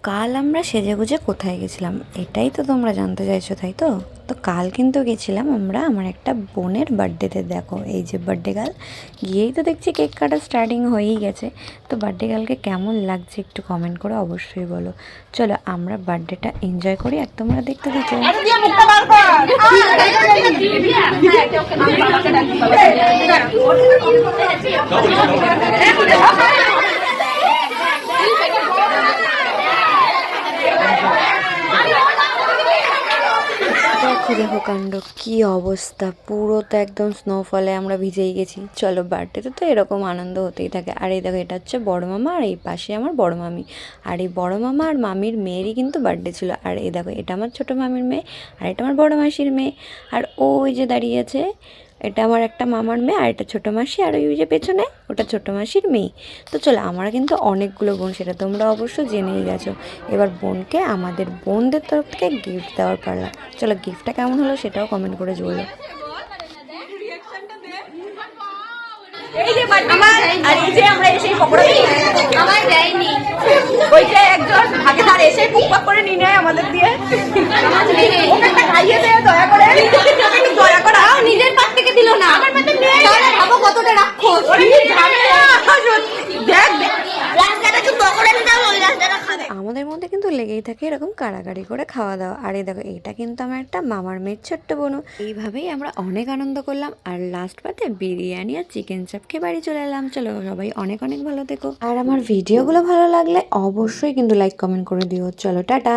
কাল আমরা সেজেগুজে কোথায় গেছিলাম এটাই তো তোমরা জানতে চাইছো, তাই তো? তো কাল কিন্তু গেছিলাম আমরা আমার একটা বোনের বার্থডেতে। দেখো এই যে বার্থডে গার্ল, গিয়েই তো দেখছি কেক কাটা স্টার্টিং হয়েই গেছে। তো বার্থডে গার্লকে কেমন লাগছে একটু কমেন্ট করে অবশ্যই বলো। চলো আমরা বার্থডেটা এনজয় করি আর তোমরা দেখতে থাকো। দেখো দেখো কাণ্ড, কি অবস্থা! পুরো তো একদম স্নোফলে আমরা ভিজেই গেছি। চলো বার্থডেতে তো এরকম আনন্দ হতেই থাকে। আর এই দেখো এটা হচ্ছে বড় মামা আর এই পাশে আমার বড় মামি। আর এই বড় মামা আর মামির মেয়েরই কিন্তু বার্থডে ছিল। আর এই দেখো এটা আমার ছোটো মামির মেয়ে আর এটা আমার বড় মাসির মেয়ে। আর ওই যে দাঁড়িয়ে আছে এটা আমার একটা মামার মেয়ে আর এটা ছোটো মাসি। আর ওই যে পেছনে ওটা ছোটো মাসির মেয়ে। তো চলো আমরা কিন্তু অনেকগুলো বোন, সেটা তোমরা অবশ্য জেনেই গেছো। এবার বোনকে আমাদের বোনদের তরফ থেকে গিফট দেওয়ার পারলাম। চলো গিফটটা কেমন হলো সেটাও কমেন্ট করে বলো। এই যে আমার আর এই যে আমরা এসে পকোড়া আমার দেয়নি, ওই যে একজন ভাগিদার এসে পুকপাক করে নিয়ে নেয় আমাদের দিয়ে। ওকে একটা খাইয়ে দেয় দয়া করে, দয়া করে। নিজের পাত থেকে দিল না, আমার পাতে নেই। তাহলে ভাবো কতটা রাক্ষস। দেখ দেখ রাস্তাটা কি পকোড়া নিতে ওই রাস্তাটা খাবে। আমাদের মধ্যে কিন্তু লেগেই থাকে এরকম কাড়াকাড়ি করে খাওয়া দাওয়া। আর এই দেখো এটা কিন্তু আমার একটা মামার মেয়ের ছোট্ট বোনু। এইভাবেই আমরা অনেক আনন্দ করলাম। আর লাস্ট পাতে বিরিয়ানি আর চিকেন চাপ খেয়ে বাড়ি চলে এলাম। চলো সবাই অনেক অনেক ভালো থেকো। আর আমার ভিডিওগুলো ভালো লাগলে অবশ্যই কিন্তু লাইক কমেন্ট করে দিও। চলো টাটা।